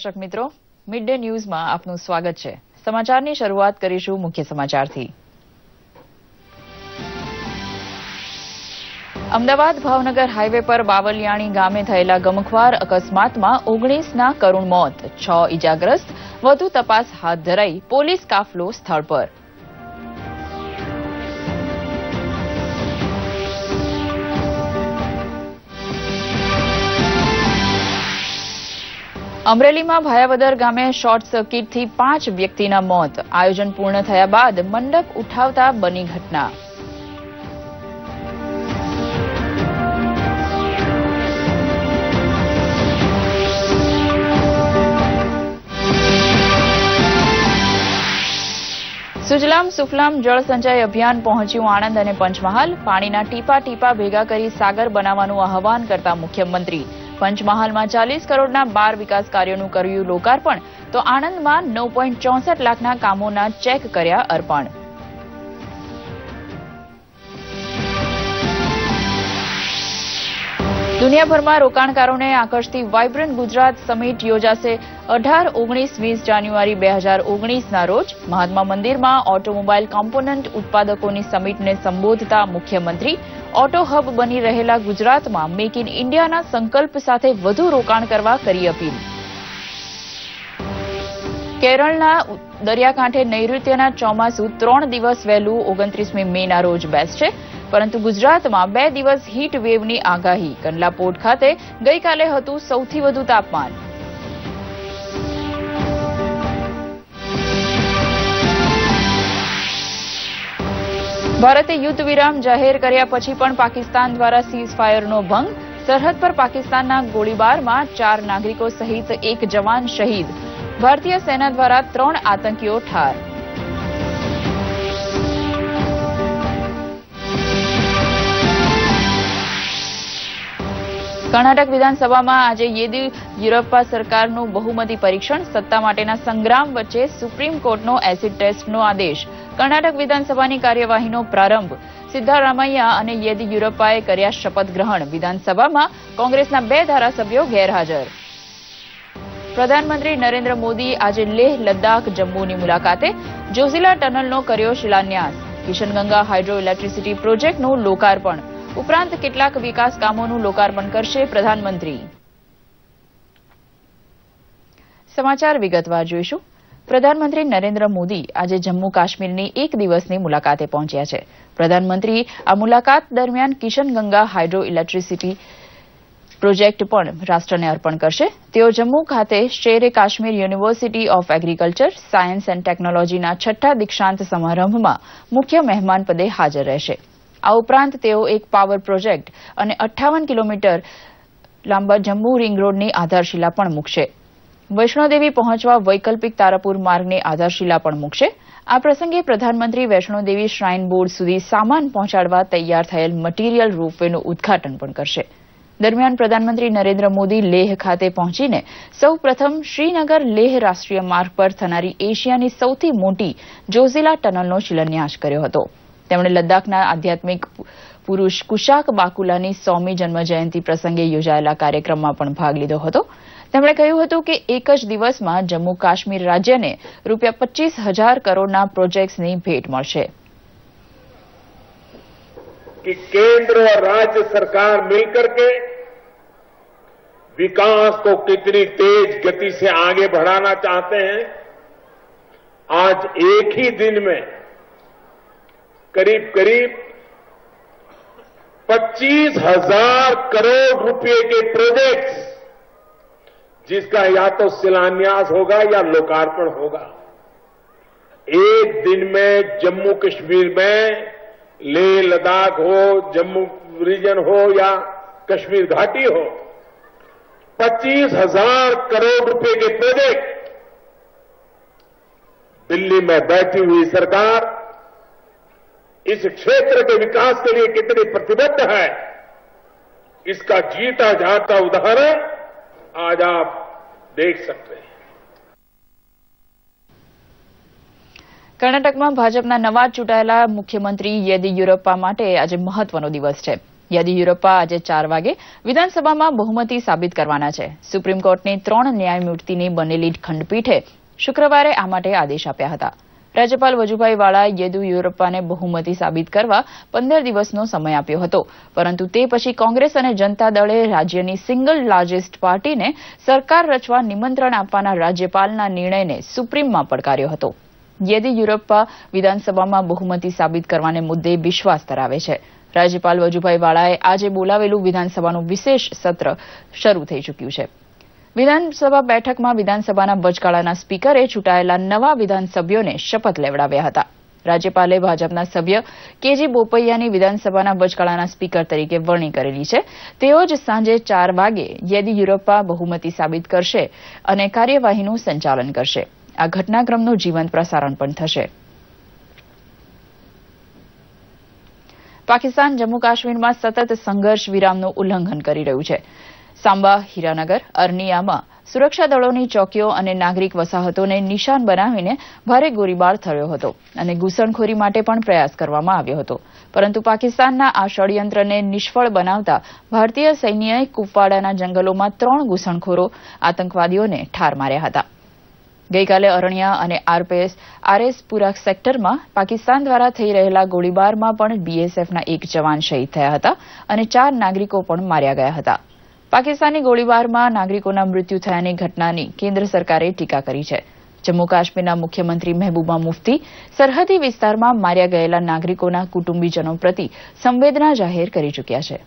દર્શક મિત્રો, mid day ન્યૂઝમાં આપનું સ્વાગત છે। સમાચારની શરૂઆત કરીશું મુખ્ય સમાચારથી। અમદાવાદ ભાવનગર હાઈવે પર બાવલિયાણી ગામે થયેલા ગમખ્વાર અકસ્માતમાં 19ના કરુણ મોત, 6 ઇજાગ્રસ્ત, વધુ તપાસ હાથ ધરાઈ, પોલીસ કાફલો સ્થળ પર। અમરેલીમાં ભાયાવદર ગામે શોર્ટ સર્કિટથી 5 વ્યક્તિના મોત, આયોજન પૂર્ણ થયા બાદ મંડપ ઉઠાવતા બની ઘટના। સુજલામ સુફલામ જળ સંચય અભિયાન પહોંચ્યું આણંદ અને પંચમહાલ, પાણીના ટીપા ટીપા ભેગા કરી સાગર બનાવવાનું આહવાન કરતા મુખ્યમંત્રી। પંચમહાલમાં 40 કરોડના 12 વિકાસ કાર્યોનું કર્યું લોકાર્પણ, તો આણંદમાં 9.64 લાખના કામોના ચેક કર્યા અર્પણ। દુનિયાભરમાં રોકાણકારોને આકર્ષતી વાઇબ્રન્ટ ગુજરાત સમિટ યોજાશે 18, 19, 20 જાન્યુઆરી 2019ના રોજ। મહાત્મા મંદિરમાં ઓટોમોબાઈલ કોમ્પોનન્ટ ઉત્પાદકોની સમિટને સંબોધતા મુખ્યમંત્રી ઓટો હબ બની રહેલા ગુજરાતમાં મેક ઇન ઇન્ડિયાના સંકલ્પ સાથે વધુ રોકાણ કરવા કરી અપીલ। કેરળના દરિયાકાંઠે નૈઋત્યના ચોમાસું 3 દિવસ વહેલું 29મી મેના રોજ બેસશે, પરંતુ ગુજરાતમાં 2 દિવસ હીટ વેવની આગાહી। કંડલા પોર્ટ ખાતે ગઈકાલે હતું સૌથી વધુ તાપમાન। ભારતે યુદ્ધ વિરામ જાહેર કર્યા પછી પણ પાકિસ્તાન દ્વારા સીઝ ફાયરનો ભંગ, સરહદ પર પાકિસ્તાનના ગોળીબારમાં 4 નાગરિકો સહિત 1 જવાન શહીદ, ભારતીય સેના દ્વારા 3 આતંકીઓ ઠાર। કર્ણાટક વિધાનસભામાં આજે યેદિયુરપ્પા સરકારનું બહુમતી પરીક્ષણ, સત્તા માટેના સંગ્રામ વચ્ચે સુપ્રીમ કોર્ટનો એસિડ ટેસ્ટનો આદેશ। કર્ણાટક વિધાનસભાની કાર્યવાહીનો પ્રારંભ, સિદ્ધારામૈયા અને યેદિયુરપ્પાએ કર્યા શપથ ગ્રહણ। વિધાનસભામાં કોંગ્રેસના 2 ધારાસભ્યો ગેરહાજર। પ્રધાનમંત્રી નરેન્દ્ર મોદી આજે લેહ, લદ્દાખ, જમ્મુની મુલાકાતે, જોઝિલા ટનલનો કર્યો શિલાન્યાસ। કિશનગંગા હાઇડ્રો ઇલેક્ટ્રિસિટી પ્રોજેક્ટનું લોકાર્પણ ઉપરાંત કેટલાક વિકાસ કામોનું લોકાર્પણ કરશે પ્રધાનમંત્રી। સમાચાર વિગતવાર જોઈશું। પ્રધાનમંત્રી નરેન્દ્ર મોદી આજે જમ્મુ કાશ્મીરની 1 દિવસની મુલાકાતે પહોંચ્યા છે। પ્રધાનમંત્રી આ મુલાકાત દરમિયાન કિશનગંગા હાઇડ્રો ઇલેક્ટ્રિસિટી પ્રોજેક્ટ પણ રાષ્ટ્રને અર્પણ કરશે। તેઓ જમ્મુ ખાતે Sher-e Kashmir university of agriculture, science and ટેકનોલોજીના 6ઠ્ઠા દીક્ષાંત સમારંભમાં મુખ્ય મહેમાન પદે હાજર રહેશે। આ ઉપરાંત તેઓ એક પાવર પ્રોજેક્ટ અને 58 કિલોમીટર લાંબા જમ્મુ રિંગ રોડની આધારશિલા પણ મૂકશે। વૈષ્ણોદેવી પહોંચવા વૈકલ્પિક તારાપુર માર્ગની આધારશિલા પણ મૂકશે। આ પ્રસંગે પ્રધાનમંત્રી વૈષ્ણોદેવી શ્રાઇન બોર્ડ સુધી સામાન પહોંચાડવા તૈયાર થયેલ મટીરીયલ રોપવેનું ઉદઘાટન પણ કરશે। દરમિયાન પ્રધાનમંત્રી નરેન્દ્ર મોદી લેહ ખાતે પહોંચીને સૌપ્રથમ શ્રીનગર લેહ રાષ્ટ્રીય માર્ગ પર થનારી એશિયાની સૌથી મોટી જોઝિલા ટનલનો શિલાન્યાસ કર્યો હતો। તેમણે લદ્દાખના આધ્યાત્મિક પુરુષ કુશાક બાકુલાની 100મી જન્મજયંતિ પ્રસંગે યોજાયેલા કાર્યક્રમમાં પણ ભાગ લીધો હતો। તેમણે કહ્યું હતું કે એક જ દિવસમાં જમ્મુ કાશ્મીર રાજ્યને ₹25,000 કરોડના પ્રોજેક્ટ્સની ભેટ મળશે। कि केंद्र और राज्य सरकार मिलकर के विकास को कितनी तेज गति से आगे बढ़ाना चाहते हैं। आज एक ही दिन में करीब करीब 25,000 करोड़ रुपए के प्रोजेक्ट्स, जिसका या तो शिलान्यास होगा या लोकार्पण होगा। एक दिन में जम्मू कश्मीर में लेह लद्दाख हो, जम्मू रीजन हो या कश्मीर घाटी हो, 25,000 करोड़ रुपए के प्रोजेक्ट। दिल्ली में बैठी हुई सरकार इस क्षेत्र के विकास के लिए कितनी प्रतिबद्ध है, इसका जीता जागता उदाहरण आज आप देख सकते हैं। કર્ણાટકમાં ભાજપના નવા ચૂંટાયેલા મુખ્યમંત્રી યેદિયુરપ્પા માટે આજે મહત્વનો દિવસ છે। યેદિયુરપ્પા આજે 4 વાગે વિધાનસભામાં બહુમતી સાબિત કરવાના છે. સુપ્રીમ કોર્ટની 3 ન્યાયમૂર્તિની બનેલી ખંડપીઠે શુક્રવારે આ માટે આદેશ આપ્યા હતા. રાજ્યપાલ વજુભાઈ વાળાએ યેદિયુરપ્પાને બહુમતી સાબિત કરવા 15 દિવસનો સમય આપ્યો હતો, પરંતુ તે પછી કોંગ્રેસ અને જનતા દળે રાજ્યની સિંગલ લાર્જેસ્ટ પાર્ટીને સરકાર રચવા નિમંત્રણ આપવાના રાજ્યપાલના નિર્ણયને સુપ્રીમમાં પડકાર્યો હતો. યેદિયુરપ્પા વિધાનસભામાં બહુમતી સાબિત કરવાને મુદ્દે વિશ્વાસ ધરાવે છે. રાજ્યપાલ વજુભાઈ વાળાએ આજે બોલાવેલું વિધાનસભાનું વિશેષ સત્ર શરૂ થઈ ચૂક્યું છે. વિધાનસભા બેઠકમાં વિધાનસભાના વચગાળાના સ્પીકરે ચૂંટાયેલા નવા વિધાનસભ્યોને શપથ લેવડાવ્યા હતા. રાજ્યપાલે ભાજપના સભ્ય કેજી બોપૈયાની વિધાનસભાના વચગાળાના સ્પીકર તરીકે વરણી કરેલી છે. તેઓ જ સાંજે 4 વાગે યેદિયુરપ્પા બહુમતી સાબિત કરશે અને કાર્યવાહીનું સંચાલન કરશે. આ ઘટનાક્રમનું જીવંત પ્રસારણ પણ થશે. પાકિસ્તાન જમ્મુ કાશ્મીરમાં સતત સંઘર્ષ વિરામનું ઉલ્લંઘન કરી રહ્યું છે. સાંબા, હીરાનગર, અરનિયામાં સુરક્ષા દળોની ચોકીઓ અને નાગરિક વસાહતોને નિશાન બનાવીને ભારે ગોળીબાર થયો હતો અને ઘૂસણખોરી માટે પણ પ્રયાસ કરવામાં આવ્યો હતો. પરંતુ પાકિસ્તાનના આ ષડયંત્રને નિષ્ફળ બનાવતા ભારતીય સૈન્યએ કુપવાડાના જંગલોમાં 3 ઘૂસણખોરો આતંકવાદીઓને ઠાર માર્યા હતા. ગઈકાલે અરણ્યા અને આરએસપુરા સેક્ટરમાં પાકિસ્તાન દ્વારા થઈ રહેલા ગોળીબારમાં પણ બીએસએફના 1 જવાન શહીદ થયા હતા અને 4 નાગરિકો પણ માર્યા ગયા હતા. પાકિસ્તાની ગોળીબારમાં નાગરિકોના મૃત્યુ થયાની ઘટનાની કેન્દ્ર સરકારે ટીકા કરી છે. જમ્મુ કાશ્મીરના મુખ્યમંત્રી મહેબૂબા મુફ્તી સરહદી વિસ્તારમાં માર્યા ગયેલા નાગરિકોના કુટુંબીજનો પ્રતિ સંવેદના જાહેર કરી ચૂક્યા છે.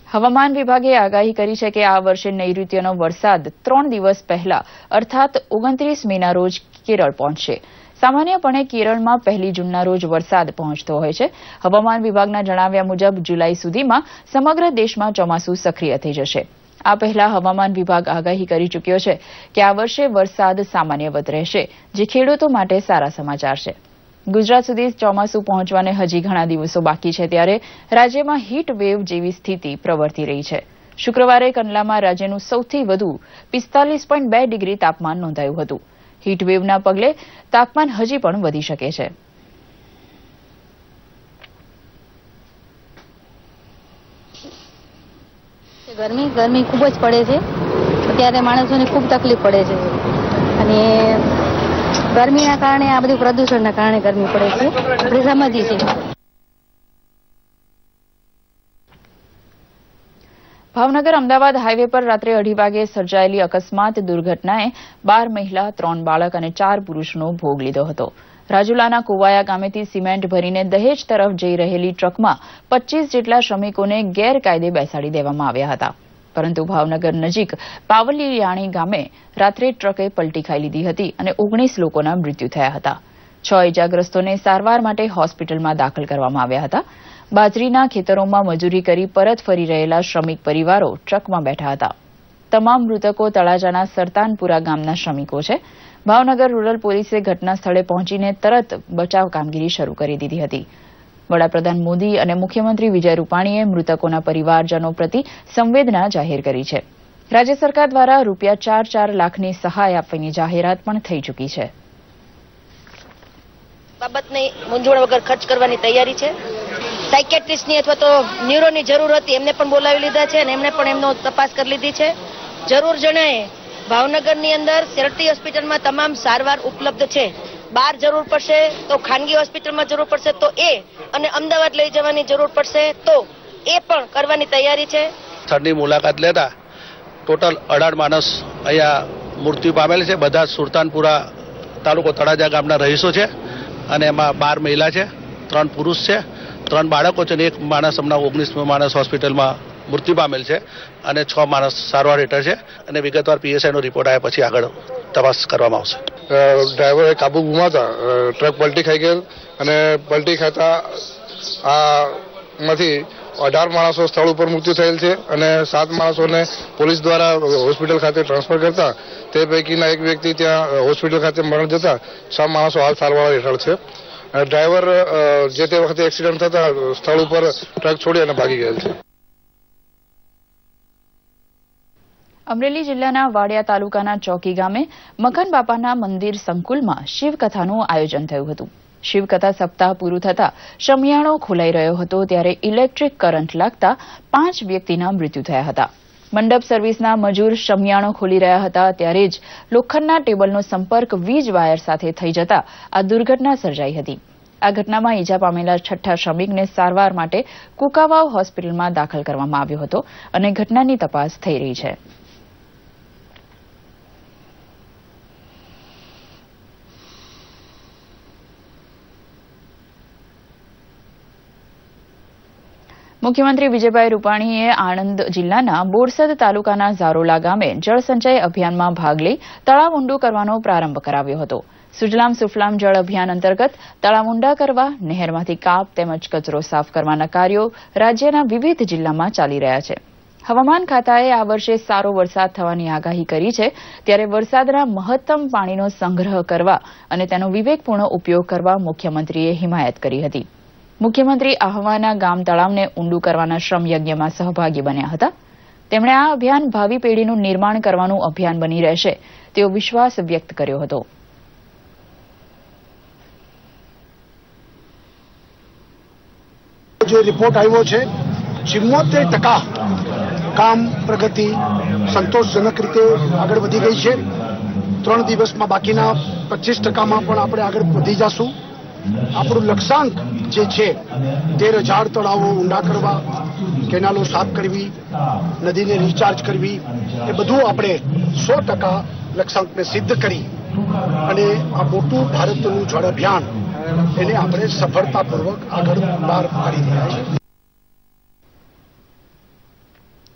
હવામાન વિભાગે આગાહી કરી છે કે આ વર્ષે નૈઋત્યનો વરસાદ 3 દિવસ પહેલા અર્થાત 29 મેના રોજ કેરળ પહોંચશે. સામાન્યપણે કેરળમાં 1 જૂનના રોજ વરસાદ પહોંચતો હોય છે. હવામાન વિભાગના જણાવ્યા મુજબ જુલાઈ સુધીમાં સમગ્ર દેશમાં ચોમાસું સક્રિય થઈ જશે. આ પહેલા હવામાન વિભાગ આગાહી કરી ચૂક્યો છે કે આ વર્ષે વરસાદ સામાન્યવત રહેશે, જે ખેડૂતો માટે સારા સમાચાર છે. ગુજરાત સુધી ચોમાસું પહોંચવાને હજી ઘણા દિવસો બાકી છે, ત્યારે રાજ્યમાં હીટ વેવ જેવી સ્થિતિ પ્રવર્તી રહી છે. શુક્રવારે કંડલામાં રાજ્યનું સૌથી વધુ 45.2 ડિગ્રી તાપમાન નોંધાયું હતું. હીટવેવના પગલે તાપમાન હજી પણ વધી શકે છે. ગરમી ખૂબ જ પડે છે. અત્યારે માણસોને ખૂબ તકલીફ પડે છે અને ગરમીના કારણે આ બધું પ્રદૂષણના કારણે ગરમી પડે છે. આપણે સમજીએ છીએ. ભાવનગર અમદાવાદ હાઈવે પર રાત્રે 2:30 વાગે સર્જાયેલી અકસ્માત દુર્ઘટનાએ 12 મહિલા, 3 બાળક અને 4 પુરુષનો ભોગ લીધો હતો. રાજુલાના કુવાયા ગામેથી સિમેન્ટ ભરીને દહેજ તરફ જઈ રહેલી ટ્રકમાં 25 જેટલા શ્રમિકોને ગેરકાયદે બેસાડી દેવામાં આવ્યા હતા. પરંતુ ભાવનગર નજીક પાવલિયાણી ગામે રાત્રે ટ્રકે પલટી ખાઈ લીધી હતી અને 19 લોકોના મૃત્યુ થયા હતા. 6 ઇજાગ્રસ્તોને સારવાર માટે હોસ્પિટલમાં દાખલ કરવામાં આવ્યા હતા. બાજરીના ખેતરોમાં મજૂરી કરી પરત ફરી રહેલા શ્રમિક પરિવારો ટ્રકમાં બેઠા હતા. તમામ મૃતકો તળાજાના સરતાનપુરા ગામના શ્રમિકો છે. ભાવનગર રૂરલ પોલીસે ઘટના સ્થળે પહોંચીને તરત બચાવ કામગીરી શરૂ કરી દીધી હતી. વડાપ્રધાન મોદી અને મુખ્યમંત્રી વિજય રૂપાણીએ મૃતકોના પરિવારજનો પ્રતિ સંવેદના જાહેર કરી છે. રાજ્ય સરકાર દ્વારા ₹4 લાખની સહાય આપવાની જાહેરાત પણ થઈ ચૂકી છે. બાબતની મૂંઝવણ વગર ખર્ચ કરવાની તૈયારી છે. સાયકેટ્રિસ્ટની અથવા તો ન્યુરોની જરૂર હતી, એમને પણ બોલાવી લીધા છે અને એમને પણ એમનો તપાસ કરી લીધી છે. જરૂર જણાય ભાવનગરની અંદર શેરટી હોસ્પિટલમાં તમામ સારવાર ઉપલબ્ધ છે. બહાર જરૂર પડશે તો ખાનગી હોસ્પિટલમાં જરૂર પડશે તો અને અમદાવાદ લઈ જવાની જરૂર પડશે તો એ પણ કરવાની તૈયારી છે. સ્થળની મુલાકાત લેતા ટોટલ 18 માણસ અહીંયા મૃત્યુ પામેલ છે. બધા સુરતાનપુરા તાલુકો તળાજા ગામના રહીશો છે અને એમાં 12 મહિલા છે, 3 પુરુષ છે, 3 બાળકો છે અને 1 માણસ હમણાં 19મો માણસ હોસ્પિટલમાં મૃત્યુ પામેલ છે અને 6 માણસ સારવાર હેઠળ છે અને વિગતવાર પીએસઆઈનો રિપોર્ટ આવ્યા પછી આગળ તપાસ કરવામાં આવશે. ડ્રાઈવરે કાબુ ગુમાવતા ટ્રક પલટી ખાઈ ગયેલ અને પલટી ખાતા આમાંથી 18 માણસો સ્થળ ઉપર મૃત્યુ થયેલ છે અને 7 માણસોને પોલીસ દ્વારા હોસ્પિટલ ખાતે ટ્રાન્સફર કરતા તે પૈકીના એક વ્યક્તિ ત્યાં હોસ્પિટલ ખાતે મરણ જતા 6 માણસો હાલ સારવાર હેઠળ છે. ડ્રાઈવર જે તે વખતે એક્સિડન્ટ થતા સ્થળ ઉપર ટ્રક છોડી અને ભાગી ગયેલ છે. અમરેલી જિલ્લાના વાડિયા તાલુકાના ચોકી ગામે મખન બાપાના મંદિર સંકુલમાં શિવકથાનું આયોજન થયું હતું. શિવકથા સપ્તાહ પૂરું થતા શમિયાણો ખોલાઈ રહ્યો હતો ત્યારે ઇલેક્ટ્રિક કરંટ લાગતા 5 વ્યક્તિના મૃત્યુ થયા હતા. મંડપ સર્વિસના મજૂર શમિયાણો ખોલી રહ્યા હતા ત્યારે જ લોખંડના ટેબલનો સંપર્ક વીજ વાયર સાથે થઈ જતા આ દુર્ઘટના સર્જાઈ હતી. આ ઘટનામાં ઈજા પામેલા 6ઠ્ઠા શ્રમિકને સારવાર માટે કુકાવાવ હોસ્પિટલમાં દાખલ કરવામાં આવ્યો હતો અને ઘટનાની તપાસ થઈ રહી છે. મુખ્યમંત્રી વિજયભાઈ રૂપાણીએ આણંદ જિલ્લાના બોરસદ તાલુકાના ઝારોલા ગામે જળસંચય અભિયાનમાં ભાગ લઈ તળાવ ઊંડું કરવાનો પ્રારંભ કરાવ્યો હતો. સુજલામ સુફલામ જળ અભિયાન અંતર્ગત તળાવ ઊંડા કરવા, નહેરમાંથી કાપ તેમજ કચરો સાફ કરવાના કાર્યો રાજ્યના વિવિધ જિલ્લામાં ચાલી રહ્યા છે. હવામાન ખાતાએ આ વર્ષે સારો વરસાદ થવાની આગાહી કરી છે ત્યારે વરસાદના મહત્તમ પાણીનો સંગ્રહ કરવા અને તેનો વિવેકપૂર્ણ ઉપયોગ કરવા મુખ્યમંત્રીએ હિમાયત કરી હતી. મુખ્યમંત્રી આહવાના ગામ તળાવને ઊંડું કરવાના શ્રમયજ્ઞમાં સહભાગી બન્યા હતા. તેમણે આ અભિયાન ભાવિ પેઢીનું નિર્માણ કરવાનું અભિયાન બની રહેશે તેવો વિશ્વાસ વ્યક્ત કર્યો હતો. જે રિપોર્ટ આવ્યો છે 74% કામ પ્રગતિ સંતોષજનક રીતે આગળ વધી ગઈ છે. 3 દિવસમાં બાકીના 25%માં પણ આપણે આગળ વધી જશું. આપણું લક્ષ્યાંક જે છે 13,000 તળાવો ઊંડા કરવા, કેનાલો સાફ કરવી, નદીને રિચાર્જ કરવી, એ બધું આપણે 100% લક્ષ્યાંકને સિદ્ધ કરી અને આ મોટું ભારતનું જળ અભિયાન એને આપણે સફળતાપૂર્વક આગળ પાર પાડી રહ્યા છીએ.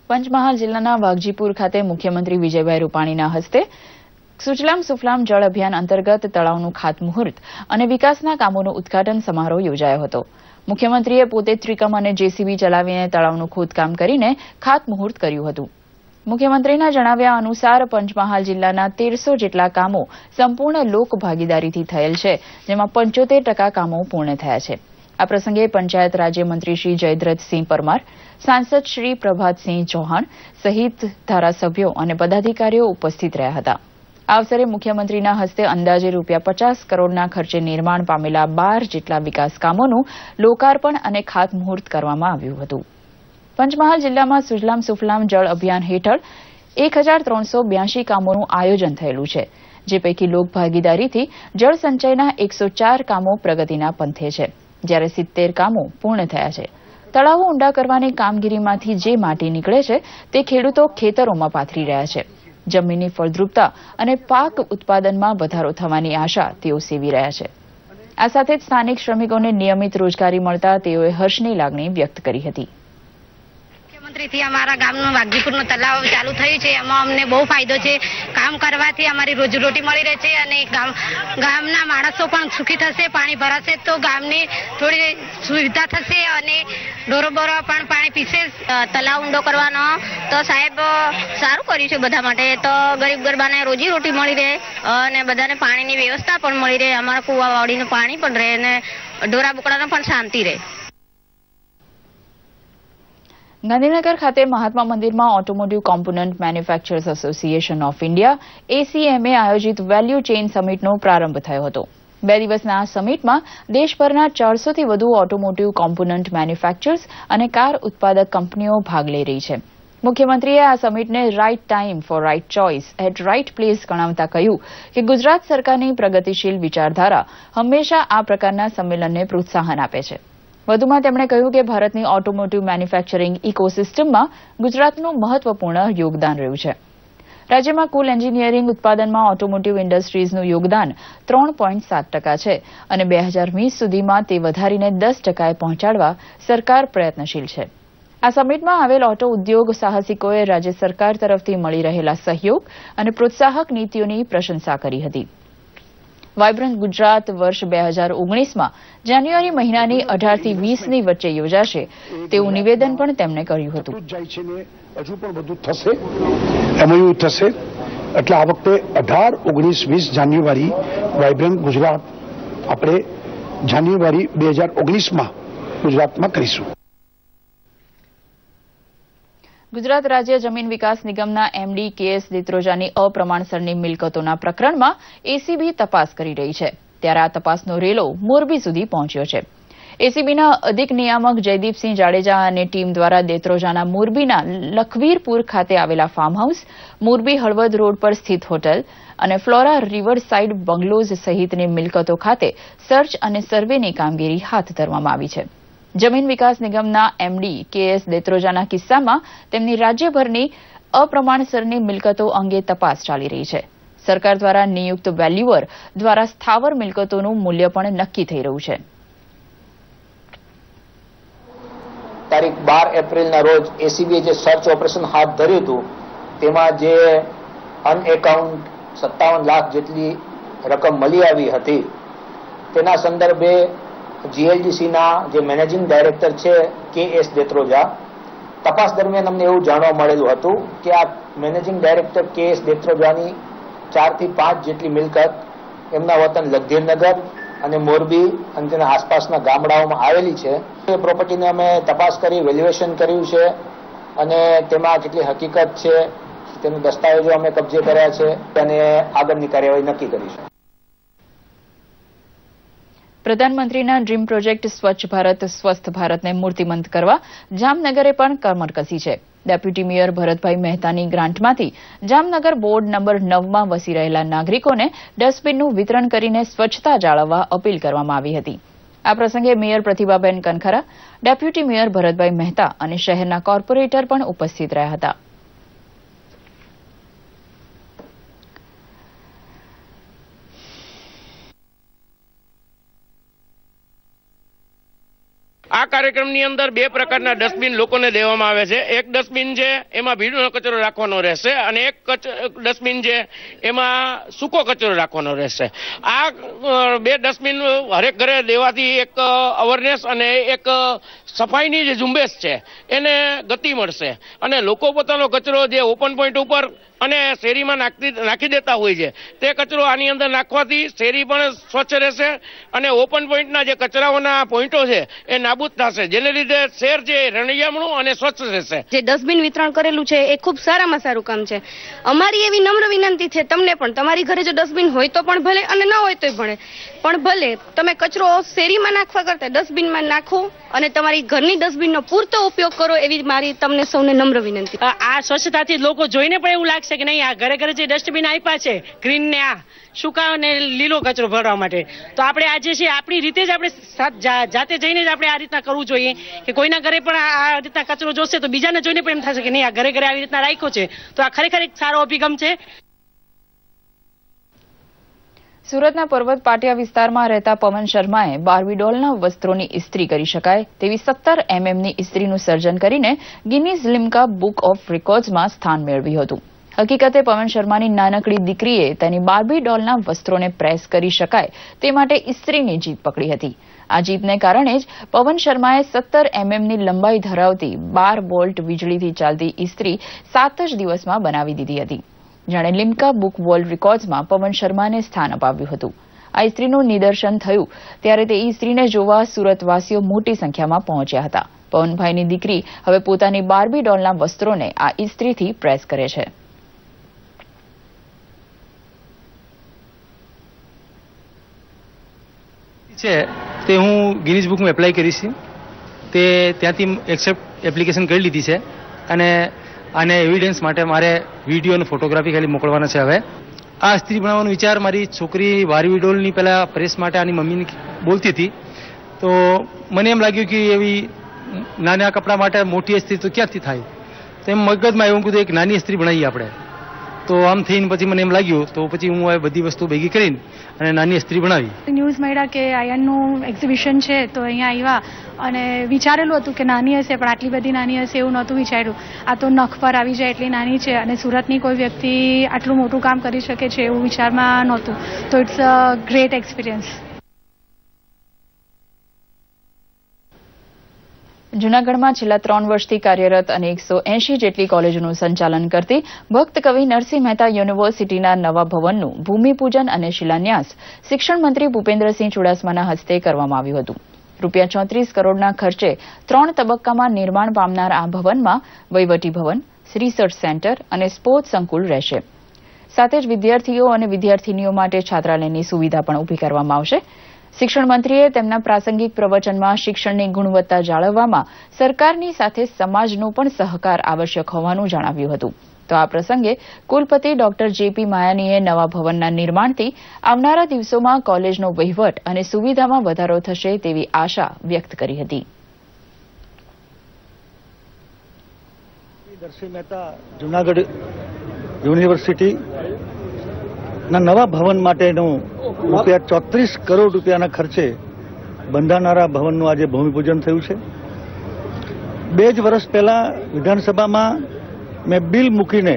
પંચમહાલ જિલ્લાના વાઘજીપુર ખાતે મુખ્યમંત્રી વિજયભાઈ રૂપાણીના હસ્તે સુજલામ સુફલામ જળ અભિયાન અંતર્ગત તળાવનું ખાતમુહૂર્ત અને વિકાસના કામોનું ઉદઘાટન સમારોહ યોજાયો હતો. મુખ્યમંત્રીએ પોતે ત્રિકમ અને જેસીબી ચલાવીને તળાવનું ખોદકામ કરીને ખાતમુહૂર્ત કર્યું હતું. મુખ્યમંત્રીના જણાવ્યા અનુસાર પંચમહાલ જિલ્લાના 1300 જેટલા કામો સંપૂર્ણ લોક ભાગીદારીથી થયેલ છે, જેમાં 75% કામો પૂર્ણ થયા છે. આ પ્રસંગે પંચાયત રાજ્યમંત્રી શ્રી જયદ્રથસિંહ પરમાર, સાંસદ શ્રી પ્રભાતસિંહ ચૌહાણ સહિત ધારાસભ્યો અને પદાધિકારીઓ ઉપસ્થિત રહ્યા હતા. આ અવસરે મુખ્યમંત્રીના હસ્તે અંદાજે ₹50 કરોડના ખર્ચે નિર્માણ પામેલા 12 જેટલા વિકાસ કામોનું લોકાર્પણ અને ખાતમુહૂર્ત કરવામાં આવ્યું હતું. પંચમહાલ જિલ્લામાં સુજલામ સુફલામ જળ અભિયાન હેઠળ 1382 કામોનું આયોજન થયેલું છે, જે પૈકી લોકભાગીદારીથી જળ સંચયના 104 કામો પ્રગતિના પંથે છે, જ્યારે 70 કામો પૂર્ણ થયા છે. તળાવો ઊંડા કરવાની કામગીરીમાંથી જે માટી નીકળે છે તે ખેડૂતો ખેતરોમાં પાથરી રહ્યા છે. જમીનની ફળદ્રુપતા અને પાક ઉત્પાદનમાં વધારો થવાની આશા તેઓ સેવી રહ્યા છે. આ સાથે જ સ્થાનિક શ્રમિકોને નિયમિત રોજગારી મળતા તેઓએ હર્ષની લાગણી વ્યક્ત કરી હતી. મુખ્યમંત્રીથી અમારા ગામનું વાઘજીપુરનું તળાવ ચાલુ થયું છે, એમાં અમને બહુ ફાયદો છે. કામ કરવાથી અમારી રોજીરોટી મળી રહે છે અને ગામના માણસો પણ સુખી થશે. પાણી ભરાશે તો ગામની થોડી સુવિધા થશે અને ઢોરો પણ પાણી પીશે. તળાવ ઊંડો કરવાનો તો સાહેબ સારું કર્યું છે બધા માટે. તો ગરીબ ગરબાને રોજીરોટી મળી રહે અને બધાને પાણીની વ્યવસ્થા પણ મળી રહે. અમારા કુવાવાડીનું પાણી પણ રહે અને ઢોરા બોકડાનો પણ શાંતિ રહે. ગાંધીનગર ખાતે મહાત્મા મંદિરમાં automotive component manufacturers association of India ACMA આયોજિત વેલ્યુ ચેઇન સમિટનો પ્રારંભ થયો હતો. 2 દિવસના આ સમિટમાં દેશભરના 400થી વધુ ઓટોમોટિવ કોમ્પોનન્ટ મેન્યુફેક્ચરર્સ અને કાર ઉત્પાદક કંપનીઓ ભાગ લઈ રહી છે. મુખ્યમંત્રીએ આ સમિટને right time for right choice at right place ગણાવતા કહ્યું કે ગુજરાત સરકારની પ્રગતિશીલ વિચારધારા હંમેશા આ પ્રકારના સંમેલનને પ્રોત્સાહન આપે છે. વધુમાં તેમણે કહ્યું કે ભારતની ઓટોમોટિવ મેન્યુફેક્ચરિંગ ઇકોસિસ્ટમમાં ગુજરાતનું મહત્વપૂર્ણ યોગદાન રહ્યું છે. રાજ્યમાં કુલ એન્જિનિયરિંગ ઉત્પાદનમાં ઓટોમોટિવ ઇન્ડસ્ટ્રીઝનું યોગદાન 3.7% છે અને 2020 સુધીમાં તે વધારીને 10%એ પહોંચાડવા સરકાર પ્રયત્નશીલ છે. આ સમિટમાં આવેલ ઓટો ઉદ્યોગ સાહસિકોએ રાજ્ય સરકાર તરફથી મળી રહેલા સહયોગ અને પ્રોત્સાહક નીતિઓની પ્રશંસા કરી હતી. વાયબ્રન્ટ ગુજરાત વર્ષ 2019માં જાન્યુઆરી મહિનાની 18થી 20ની વચ્ચે યોજાશે તેવું નિવેદન પણ તેમણે કર્યું હતું. હજુ પણ બધું થશે, MOU થશે એટલે આ વખતે 18, 19, 20 જાન્યુઆરી વાયબ્રન્ટ ગુજરાત આપણે જાન્યુઆરી 2019માં ગુજરાતમાં કરીશું. ગુજરાત રાજ્ય જમીન વિકાસ નિગમના MD KS દેત્રોજાની અપ્રમાણસરની મિલકતોના પ્રકરણમાં ACB તપાસ કરી રહી છે. ત્યારે આ તપાસનો રેલો મોરબી સુધી પહોંચ્યો છે. એસીબીના અધિક નિયામક જયદીપસિંહ જાડેજા અને ટીમ દ્વારા દેત્રોજાના મોરબીના લખવીરપુર ખાતે આવેલા farm house, Morbi Halvad road પર સ્થિત હોટલ અને ફ્લોરા રિવરસાઇડ બંગલોઝ સહિતની મિલકતો ખાતે સર્ચ અને સર્વેની કામગીરી હાથ ધરવામાં આવી છે. જમીન વિકાસ નિગમના એમડી કેએસ દેત્રોજાના કિસ્સામાં તેમની રાજ્યભરની અપ્રમાણસરની મિલકતો અંગે તપાસ ચાલી રહી છે. સરકાર દ્વારા નિયુક્ત વેલ્યુઅર દ્વારા સ્થાવર મિલકતોનું મૂલ્ય પણ નક્કી થઈ રહ્યું છે. તારીખ 12 એપ્રિલના રોજ એસીબીએ જે સર્ચ ઓપરેશન હાથ ધર્યું હતું તેમાં જે અનએકાઉન્ટ 57 લાખ જેટલી રકમ મળી આવી હતી તેના સંદર્ભે જીએલડીસીના જે મેનેજિંગ ડાયરેક્ટર છે કેએસ દેત્રોજા, તપાસ દરમિયાન અમને એવું જાણવા મળેલું હતું કે આ મેનેજિંગ ડાયરેક્ટર કેએસ દેત્રોજાની 4 થી 5 જેટલી મિલકત એમના વતન લખધીરનગર અને મોરબી અને તેના આસપાસના ગામડાઓમાં આવેલી છે. એ પ્રોપર્ટીને અમે તપાસ કરી વેલ્યુએશન કર્યું છે અને તેમાં કેટલી હકીકત છે તેના દસ્તાવેજો અમે કબજે કર્યા છે અને આગળની કાર્યવાહી નક્કી કરી છે. પ્રધાનમંત્રીના ડ્રીમ પ્રોજેક્ટ સ્વચ્છ ભારત સ્વસ્થ ભારતને મૂર્તિમંત કરવા જામનગરે પણ કમર કસી છે. ડેપ્યુટી મેયર ભરતભાઈ મહેતાની ગ્રાન્ટમાંથી જામનગર બોર્ડ નંબર 9માં વસી રહેલા નાગરિકોને ડસ્ટબિનનું વિતરણ કરીને સ્વચ્છતા જાળવવા અપીલ કરવામાં આવી હતી. આ પ્રસંગે mayor Pratibhaben Kankhara, deputy mayor Bharatbhai Mehta અને શહેરના કોર્પોરેટર પણ ઉપસ્થિત રહ્યા હતા. આ કાર્યક્રમની અંદર 2 પ્રકારના ડસ્ટબિન લોકોને દેવામાં આવે છે. એક ડસ્ટબિન છે એમાં ભીડનો કચરો રાખવાનો રહેશે અને એક ડસ્ટબિન છે એમાં સૂકો કચરો રાખવાનો રહેશે. આ 2 ડસ્ટબિન હરેક ઘરે દેવાથી એક અવેરનેસ અને એક સફાઈની જે ઝુંબેશ છે એને ગતિ મળશે અને લોકો પોતાનો કચરો જે ઓપન પોઈન્ટ ઉપર અને શેરીમાં નાખી દેતા હોય છે તે કચરો આની અંદર નાખવાથી શેરી પણ સ્વચ્છ રહેશે અને ઓપન પોઈન્ટના જે કચરાઓના પોઈન્ટો છે એ નાબૂદ થશે, જેને લીધે શહેર છે રણિયામણું અને સ્વચ્છ રહેશે. જે ડસ્ટબિન વિતરણ કરેલું છે એ ખૂબ સારામાં સારું કામ છે. અમારી એવી નમ્ર વિનંતી છે તમને પણ, તમારી ઘરે જો ડસ્ટબિન હોય તો પણ ભલે અને ન હોય તોય ભલે તમે કચરો શેરીમાં નાખવા કરતા ડસ્ટબિનમાં નાખો અને તમારી ઘરની ડસ્ટબિનનો પૂરતો ઉપયોગ કરો એવી મારી તમને સૌને નમ્ર વિનંતી. આ સ્વચ્છતાથી લોકો જોઈને પણ એવું લાગશે કે નહીં, આ ઘરે ઘરે જે ડસ્ટબિન આપ્યા છે ગ્રીન ને આ સૂકા અને લીલો કચરો ભરવા માટે, તો આપણે આજે છે આપણી રીતે જ આપણે જાતે જઈને જ આપણે આ રીતના કરવું જોઈએ કે કોઈના ઘરે પણ આ રીતના કચરો જોશે તો બીજાને જોઈને પણ એમ થશે કે નહીં આ ઘરે ઘરે આવી રીતના રાખ્યો છે. તો આ ખરેખર એક સારો અભિગમ છે. સુરતના પર્વત પાટિયા વિસ્તારમાં રહેતા પવન શર્માએ બાર્બી ડોલના વસ્ત્રોની ઇસ્ત્રી કરી શકાય તેવી 17 mm ઇસ્ત્રીનું સર્જન કરીને ગિનીઝ લિમ્કા બુક ઓફ રેકોર્ડ્સમાં સ્થાન મેળવ્યું હતું. હકીકતે પવન શર્માની નાનકડી દીકરીએ તેની બાર્બી ડોલના વસ્ત્રોને પ્રેસ કરી શકાય તે માટે ઇસ્ત્રીની જીત પકડી હતી. આ જીતને કારણે જ પવન શર્માએ 17 mmની લંબાઈ ધરાવતી 12 વોલ્ટ વીજળીથી ચાલતી ઇસ્ત્રી 7 જ દિવસમાં બનાવી દીધી હતી. જાણે લિમ્કા બુક વર્લ્ડ રેકોર્ડ્સમાં પવન શર્માને સ્થાન અપાવ્યું હતું. આ ઇસ્ત્રીનું નિદર્શન થયું ત્યારે તે ઇસ્ત્રીને જોવા સુરતવાસીઓ મોટી સંખ્યામાં પહોંચ્યા હતા. પવનભાઈની દીકરી હવે પોતાની બાર્બી ડોલના વસ્ત્રોને આ ઇસ્ત્રીથી પ્રેસ કરે છે. તે હું ગિનીઝ બુકમાં એપ્લાય કરીશ તે ત્યાંથી એક્સેપ્ટ એપ્લિકેશન કરી લીધી છે અને આને એવિડન્સ માટે મારે વિડીયો અને ફોટોગ્રાફી ખાલી મોકલવાના છે. હવે આ ઇસ્ત્રી બનાવવાનો વિચાર મારી છોકરી બાર્બી ડોલની પહેલા પ્રેસ માટે આની મમ્મીની બોલતી હતી તો મને એમ લાગ્યું કે એવી નાના કપડા માટે મોટી ઇસ્ત્રી તો ક્યાંથી થાય, તો એમ મગજમાં એવું કીધું એક નાની ઇસ્ત્રી બનાવીએ આપણે. તો આમ થઈને પછી મને એમ લાગ્યું તો પછી હું આ બધી વસ્તુ ભેગી કરીને અને નાની ઇસ્ત્રી બનાવી. ન્યૂઝ મળ્યા કે આયનનું એક્ઝિબિશન છે તો અહીંયા આવ્યા અને વિચારેલું હતું કે નાની હશે પણ આટલી બધી નાની હશે એવું નહોતું વિચાર્યું. આ તો નખ પર આવી જાય એટલી નાની છે અને સુરતની કોઈ વ્યક્તિ આટલું મોટું કામ કરી શકે છે એવું વિચારમાં નહોતું. તો ઇટ્સ અ ગ્રેટ એક્સપિરિયન્સ. જૂનાગઢમાં છેલ્લા 3 વર્ષથી કાર્યરત અને 180 જેટલી કોલેજોનું સંચાલન કરતી ભક્ત કવિ નરસિંહ મહેતા યુનિવર્સિટીના નવા ભવનનું ભૂમિપૂજન અને શિલાન્યાસ શિક્ષણ મંત્રી ભૂપેન્દ્રસિંહ ચુડાસમાના હસ્તે કરવામાં આવ્યું હતું. ₹34 કરોડના ખર્ચે 3 તબક્કામાં નિર્માણ પામનાર આ ભવનમાં વહીવટી ભવન, રિસર્ચ સેન્ટર અને સ્પોર્ટ્સ સંકુલ રહેશે. સાથે જ વિદ્યાર્થીઓ અને વિદ્યાર્થીનીઓ માટે છાત્રાલયની સુવિધા પણ ઊભી કરવામાં આવશે. શિક્ષણ મંત્રીએ તેમના પ્રાસંગિક પ્રવચનમાં શિક્ષણની ગુણવત્તા જાળવવામાં સરકારની સાથે સમાજનો પણ સહકાર આવશ્યક હોવાનું જણાવ્યું હતું. તો આ પ્રસંગે કુલપતિ ડોક્ટર જેપી માયાનીએ નવા ભવનના નિર્માણથી આવનારા દિવસોમાં કોલેજનો વહીવટ અને સુવિધામાં વધારો થશે તેવી આશા વ્યક્ત કરી હતી. દર્શી મહેતા જૂનાગઢ યુનિવર્સિટીના નવા ભવન માટેનું ₹34 કરોડ રૂપિયાના ખર્ચે બંધાનારા ભવનનું આજે ભૂમિપૂજન થયું છે. 2 જ વર્ષ પહેલા વિધાનસભામાં મેં બિલ મૂકીને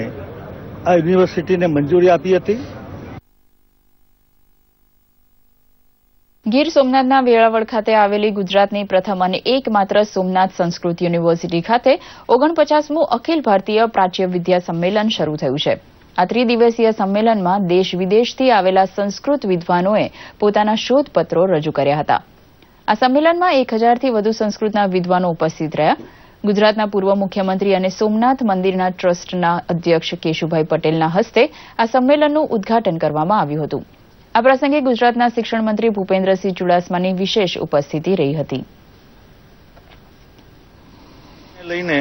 આ યુનિવર્સિટીને મંજૂરી આપી હતી. ગીર સોમનાથના વેળાવળ ખાતે આવેલી ગુજરાતની પ્રથમ અને એકમાત્ર સોમનાથ સંસ્કૃત યુનિવર્સિટી ખાતે 49મું અખિલ ભારતીય પ્રાચ્ય વિદ્યા સંમેલન શરૂ થયું છે. આ ત્રિદિવસીય સંમેલનમાં દેશ વિદેશથી આવેલા સંસ્કૃત વિદ્વાનોએ પોતાના શોધપત્રો રજૂ કર્યા હતા. આ સંમેલનમાં 1000થી વધુ સંસ્કૃતના વિદ્વાનો ઉપસ્થિત રહ્યા. ગુજરાતના પૂર્વ મુખ્યમંત્રી અને સોમનાથ મંદિરના ટ્રસ્ટના અધ્યક્ષ કેશુભાઈ પટેલના હસ્તે આ સંમેલનનું ઉદ્ઘાટન કરવામાં આવ્યું હતું. આ પ્રસંગે ગુજરાતના શિક્ષણ મંત્રી ભૂપેન્દ્રસિંહ ચુડાસમાની વિશેષ ઉપસ્થિતિ રહી હતી. લઈને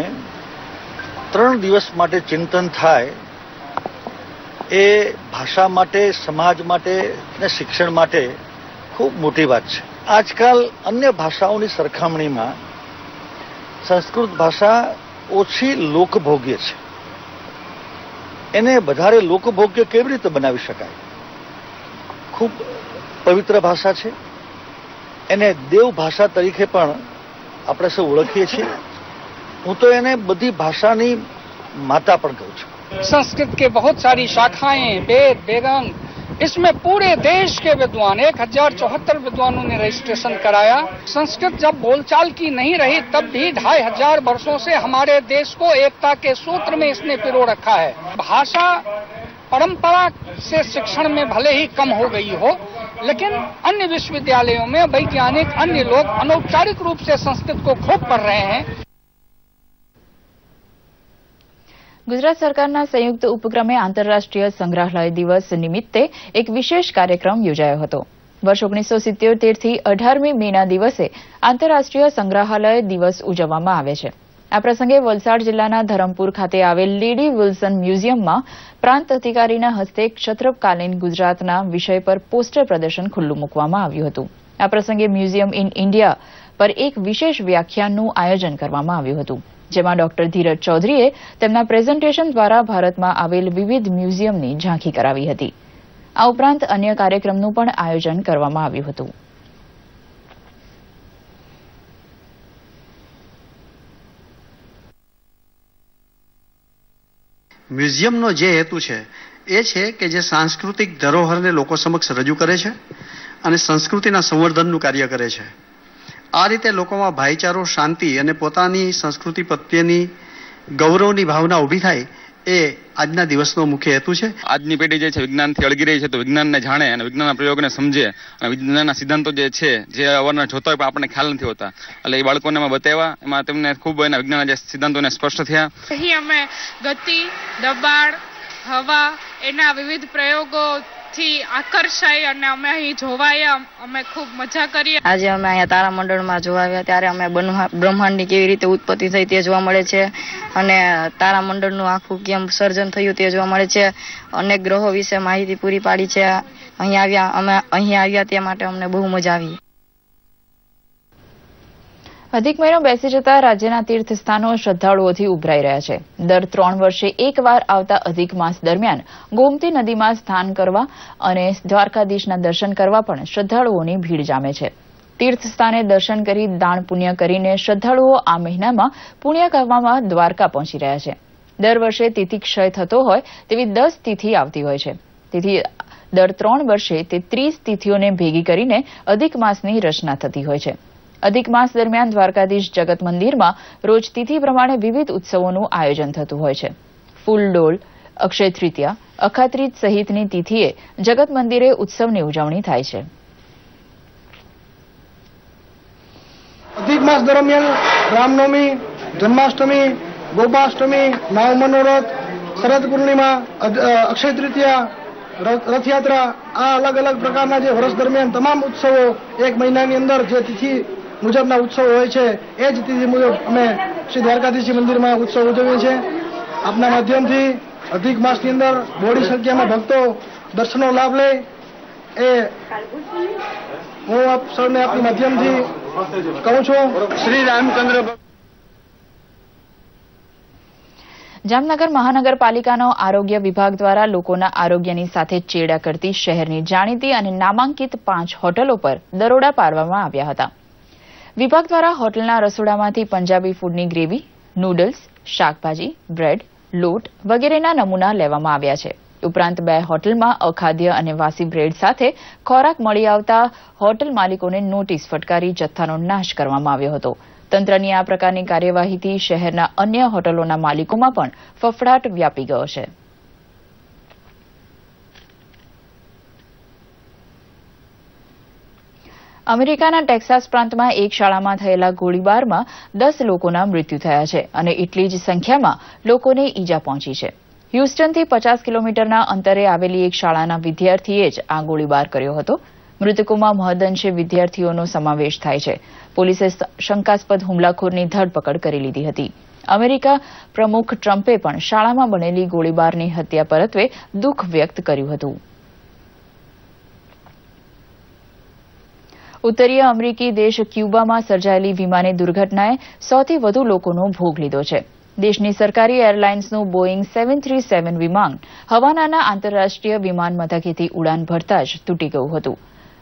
3 દિવસ માટે ચિંતન થાય એ ભાષા માટે, સમાજ માટે અને શિક્ષણ માટે ખૂબ મોટી વાત છે. આજકાલ અન્ય ભાષાઓની સરખામણીમાં સંસ્કૃત ભાષા ઓછી લોકભોગ્ય છે. એને વધારે લોકભોગ્ય કેવી રીતે બનાવી શકાય? ખૂબ પવિત્ર ભાષા છે. એને દેવ ભાષા તરીકે પણ આપણે સૌ ઓળખીએ છીએ. હું તો એને બધી ભાષાની माता पण कहूँ छूं। संस्कृत के बहुत सारी शाखाएं, वेद, वेदांग, इसमें पूरे देश के विद्वान 1074 विद्वानों ने रजिस्ट्रेशन कराया। संस्कृत जब बोलचाल की नहीं रही तब भी 2500 वर्षों से हमारे देश को एकता के सूत्र में इसने पिरो रखा है। भाषा परंपरा से शिक्षण में भले ही कम हो गई हो, लेकिन अन्य विश्वविद्यालयों में वैज्ञानिक अन्य लोग अनौपचारिक रूप से संस्कृत को खूब पढ़ रहे हैं। ગુજરાત સરકારના સંયુક્ત ઉપક્રમે આંતરરાષ્ટ્રીય સંગ્રહાલય દિવસ નિમિત્તે એક વિશેષ કાર્યક્રમ યોજાયો હતો. વર્ષ 1977 થી 18મી મેના દિવસે આંતરરાષ્ટ્રીય સંગ્રહાલય દિવસ ઉજવવામાં આવે છે. આ પ્રસંગે વલસાડ જિલ્લાના ધરમપુર ખાતે આવેલ લેડી વિલ્સન મ્યુઝિયમમાં પ્રાંત અધિકારીના હસ્તે ક્ષત્રપકાલીન ગુજરાતના વિષય પર પોસ્ટર પ્રદર્શન ખુલ્લું મૂકવામાં આવ્યું હતું. આ પ્રસંગે મ્યુઝિયમ ઇન ઇન્ડિયા પર એક વિશેષ વ્યાખ્યાનનું આયોજન કરવામાં આવ્યું હતું, જેમાં ડોક્ટર ધીરજ ચૌધરીએ તેમના પ્રેઝન્ટેશન દ્વારા ભારતમાં આવેલ વિવિધ મ્યુઝિયમની ઝાંખી કરાવી હતી. આ ઉપરાંત અન્ય કાર્યક્રમનું પણ આયોજન કરવામાં આવ્યું હતું. મ્યુઝિયમનો જે હેતુ છે એ છે કે જે સાંસ્કૃતિક ધરોહરને લોકો સમક્ષ રજૂ કરે છે અને સંસ્કૃતિના સંવર્ધનનું કાર્ય કરે છે. આ રીતે લોકોમાં ભાઈચારો, શાંતિ અને પોતાની સંસ્કૃતિ પ્રત્યેની ગૌરવની ભાવના ઊભી થાય એ આજના દિવસનો મુખ્ય હેતુ છે. આજની પેઢી જે છે વિજ્ઞાનથી અળગી રહી છે, તો વિજ્ઞાનને જાણે અને વિજ્ઞાનના પ્રયોગને સમજે અને વિજ્ઞાનના સિદ્ધાંતો જે છે જે અવારના જોતા હોય પણ આપણને ખ્યાલ નથી હોતા, એટલે એ બાળકોને એમાં બતાવ્યા, એમાં તેમને ખૂબ એના વિજ્ઞાનના જે સિદ્ધાંતોને સ્પષ્ટ થયા. અહીં અમે ગતિ, દબાણ, હવા એના વિવિધ પ્રયોગોથી આકર્ષાઈ અને અમે અહીં જોવાયા, અમે ખૂબ મજા કરી. આજે અમે અહીંયા તારામંડળમાં જોવા આવ્યા ત્યારે અમે બ્રહ્માંડની કેવી રીતે ઉત્પત્તિ થઈ તે જોવા મળે છે અને તારામંડળનું આખું કેમ સર્જન થયું તે જોવા મળે છે. અનેક ગ્રહો વિશે માહિતી પૂરી પાડી છે. અહીં આવ્યા તે માટે અમને બહુ મજા આવી. અધિક મહિનો બેસી જતા રાજ્યના તીર્થસ્થાનો શ્રદ્ધાળુઓથી ઉભરાઈ રહ્યા છે. દર 3 વર્ષે એકવાર આવતા અધિક માસ દરમિયાન ગોમતી નદીમાં સ્નાન કરવા અને દ્વારકાધીશના દર્શન કરવા પણ શ્રદ્ધાળુઓની ભીડ જામે છે. તીર્થસ્થાને દર્શન કરી દાન પુણ્ય કરીને શ્રદ્ધાળુઓ આ મહિનામાં પુણ્ય કરવામાં દ્વારકા પહોંચી રહ્યા છે. દર વર્ષે તિથિ ક્ષય થતો હોય તેવી 10 તિથિ આવતી હોય છે. તેથી દર 3 વર્ષે તે 30 તિથિઓને ભેગી કરીને અધિક માસની રચના થતી હોય છે. અધિક માસ દરમિયાન દ્વારકાધીશ જગત મંદિરમાં રોજ તિથિ પ્રમાણે વિવિધ ઉત્સવોનું આયોજન થતું હોય છે. ફૂલડોલ, અક્ષય તૃતીયા, અખાત્રીજ સહિતની તિથિએ જગત મંદિરે ઉત્સવની ઉજવણી થાય છે. અધિક માસ દરમિયાન રામનવમી, જન્માષ્ટમી, ગોપાષ્ટમી, નવ મનોરથ, શરદ પૂર્ણિમા, અક્ષય તૃતીયા, રથયાત્રા, આ અલગ અલગ પ્રકારના જે વર્ષ દરમિયાન તમામ ઉત્સવો એક મહિનાની અંદર જે તિથિ મુજબના ઉત્સવો હોય છે એ જ તિથિ મુજબ અમે શ્રી દ્વારકાધીશ મંદિરમાં ઉત્સવ ઉજવીએ છીએ. આપના માધ્યમથી અધિક માસની અંદર બહોળી સંખ્યામાં ભક્તો દર્શનનો લાભ લે એ હું આપ સૌને આપની માધ્યમથી કહું છું. શ્રી રામચંદ્ર. જામનગર મહાનગરપાલિકાનો આરોગ્ય વિભાગ દ્વારા લોકોના આરોગ્યની સાથે ચેડા કરતી શહેરની જાણીતી અને નામાંકિત 5 હોટલો પર દરોડા પાડવામાં આવ્યા હતા. વિભાગ દ્વારા હોટલના રસોડામાંથી પંજાબી ફૂડની ગ્રેવી, નૂડલ્સ, શાકભાજી, બ્રેડ, લોટ વગેરેના નમૂના લેવામાં આવ્યા છે. ઉપરાંત 2 હોટલમાં અખાદ્ય અને વાસી બ્રેડ સાથે ખોરાક મળી આવતા હોટલ માલિકોને નોટિસ ફટકારી જથ્થાનો નાશ કરવામાં આવ્યો હતો. તંત્રની આ પ્રકારની કાર્યવાહીથી શહેરના અન્ય હોટલોના માલિકોમાં પણ ફફડાટ વ્યાપી ગયો છે. અમેરિકાના ટેક્સાસ પ્રાંતમાં એક શાળામાં થયેલા ગોળીબારમાં 10 લોકોના મૃત્યુ થયા છે અને એટલી જ સંખ્યામાં લોકોને ઈજા પહોંચી છે. હ્યુસ્ટનથી 50 કિલોમીટરના અંતરે આવેલી એક શાળાના વિદ્યાર્થીએ જ આ ગોળીબાર કર્યો હતો. મૃતકોમાં મહદઅંશે વિદ્યાર્થીઓનો સમાવેશ થાય છે. પોલીસે શંકાસ્પદ હુમલાખોરની ધરપકડ કરી લીધી હતી. અમેરિકા પ્રમુખ ટ્રમ્પે પણ શાળામાં બનેલી ગોળીબારની હત્યા પરત્વે દુઃખ વ્યક્ત કર્યું હતું. ઉત્તરીય અમેરિકી દેશ ક્યુબામાં સર્જાયેલી વિમાની દુર્ઘટનાએ સૌથી વધુ લોકોનો ભોગ લીધો છે. દેશની સરકારી એરલાઇન્સનું બોઇંગ 737 વિમાન હવાનાના આંતરરાષ્ટ્રીય વિમાન મથકેથી ઉડાન ભરતા જ તૂટી ગયું હતું.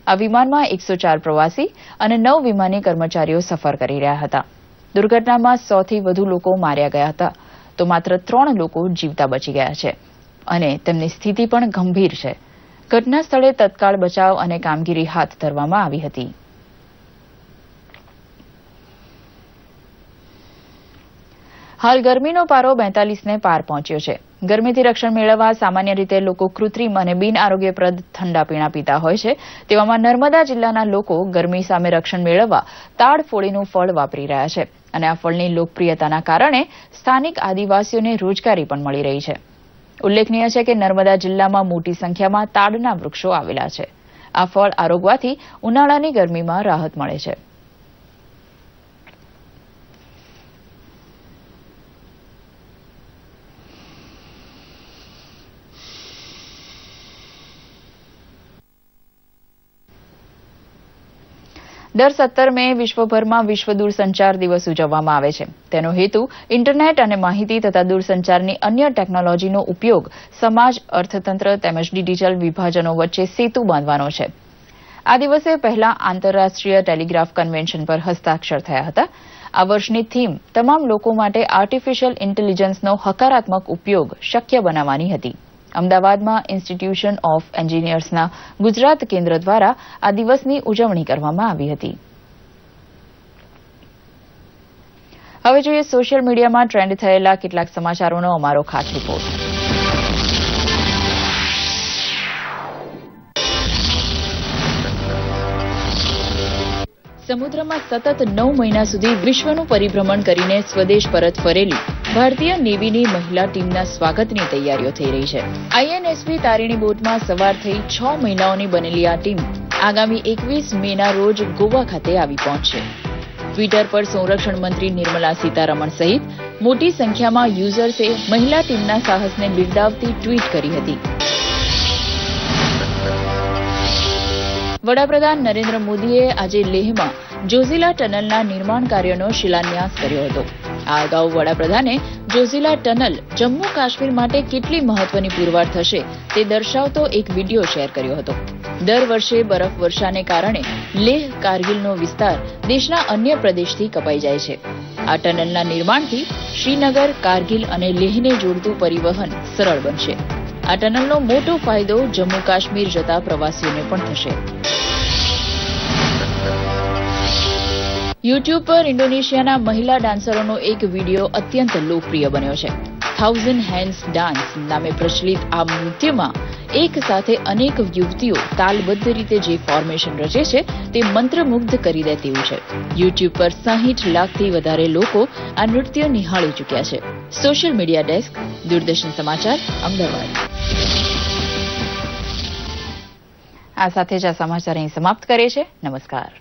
આ વિમાનમાં 104 પ્રવાસી અને 9 વિમાની કર્મચારીઓ સફર કરી રહ્યા હતા. દુર્ઘટનામાં 100થી વધુ લોકો માર્યા ગયા હતા તો માત્ર 3 લોકો જીવતા બચી ગયા છે અને તેમની સ્થિતિ પણ ગંભીર છે. ઘટના સ્થળે તત્કાળ બચાવ અને કામગીરી હાથ ધરવામાં આવી હતી. હાલ ગરમીનો પારો 42ને પાર પહોંચ્યો છે. ગરમીથી રક્ષણ મેળવવા સામાન્ય રીતે લોકો કૃત્રિમ અને બિન આરોગ્યપ્રદ ઠંડા પીણા પીતા હોય છે. તેવામાં નર્મદા જિલ્લાના લોકો ગરમી સામે રક્ષણ મેળવવા તાડ ફોડીનું ફળ વાપરી રહ્યા છે અને આ ફળની લોકપ્રિયતાના કારણે સ્થાનિક આદિવાસીઓને રોજગારી પણ મળી રહી છે. ઉલ્લેખનીય છે કે નર્મદા જિલ્લામાં મોટી સંખ્યામાં તાડના વૃક્ષો આવેલા છે. આ ફળ આરોગવાથી ઉનાળાની ગરમીમાં રાહત મળે છે. દર 17 મે વિશ્વભરમાં વિશ્વ દૂરસંચાર દિવસ ઉજવવામાં આવે છે. તેનો હેતુ ઇન્ટરનેટ અને માહિતી તથા દૂરસંચારની અન્ય ટેકનોલોજીનો ઉપયોગ સમાજ, અર્થતંત્ર તેમજ ડિજિટલ વિભાજનો વચ્ચે સેતુ બાંધવાનો છે. આ દિવસે પહેલા આંતરરાષ્ટ્રીય ટેલિગ્રાફ કન્વેન્શન પર હસ્તાક્ષર થયા હતા. આ વર્ષની થીમ તમામ લોકો માટે આર્ટિફિશિયલ ઇન્ટેલિજન્સનો હકારાત્મક ઉપયોગ શક્ય બનાવવાની હતી. અમદાવાદમાં ઇન્સ્ટિટ્યુશન ઓફ એન્જિનિયર્સના ગુજરાત કેન્દ્ર દ્વારા આ દિવસની ઉજવણી કરવામાં આવી હતી. હવે જોઈએ સોશિયલ મીડિયામાં ટ્રેન્ડ થયેલા કેટલાક સમાચારોનો અમારો ખાસ રિપોર્ટ. સમુદ્રમાં સતત 9 મહિના સુધી વિશ્વનું પરિભ્રમણ કરીને સ્વદેશ પરત ફરેલી ભારતીય નેવીની મહિલા ટીમના સ્વાગતની તૈયારીઓ થઈ રહી છે. આઈએનએસવી તારીણી બોટમાં સવાર થઈ 6 મહિલાઓની બનેલી આ ટીમ આગામી 21 મેના રોજ ગોવા ખાતે આવી પહોંચશે. ટ્વિટર પર સંરક્ષણ મંત્રી નિર્મલા સીતારમણ સહિત મોટી સંખ્યામાં યુઝર્સે મહિલા ટીમના સાહસને બિરદાવતી ટ્વીટ કરી હતી. વડાપ્રધાન નરેન્દ્ર મોદીએ આજે લેહમાં જોઝિલા ટનલના નિર્માણ કાર્યનો શિલાન્યાસ કર્યો હતો. આ અગાઉ વડાપ્રધાને જોઝિલા ટનલ જમ્મુ કાશ્મીર માટે કેટલી મહત્વની પુરવાર થશે તે દર્શાવતો એક વિડીયો શેર કર્યો હતો. દર વર્ષે બરફવર્ષાને કારણે લેહ કારગિલનો વિસ્તાર દેશના અન્ય પ્રદેશથી કપાઈ જાય છે. આ ટનલના નિર્માણથી શ્રીનગર, કારગિલ અને લેહને જોડતું પરિવહન સરળ બનશે. આ ટનલનો મોટો ફાયદો જમ્મુ કાશ્મીર જતા પ્રવાસીઓને પણ થશે. યુટ્યુબ પર ઇન્ડોનેશિયાના મહિલા ડાન્સરોનો એક વિડીયો અત્યંત લોકપ્રિય બન્યો છે. 1000 હેન્ડ્સ ડાન્સ નામે પ્રચલિત આ નૃત્યમાં એક સાથે અનેક યુવતીઓ તાલબદ્ધ રીતે જે ફોર્મેશન રચે છે તે મંત્રમુગ્ધ કરી દે તેવું છે. યુટ્યુબ પર 60 લાખથી વધારે લોકો આ નૃત્ય નિહાળી ચૂક્યા છે. સોશિયલ મીડિયા ડેસ્ક, દૂરદર્શન સમાચાર, અમદાવાદ. આ સાથે જ આ સમાચાર અહીં સમાપ્ત કરે છે. નમસ્કાર.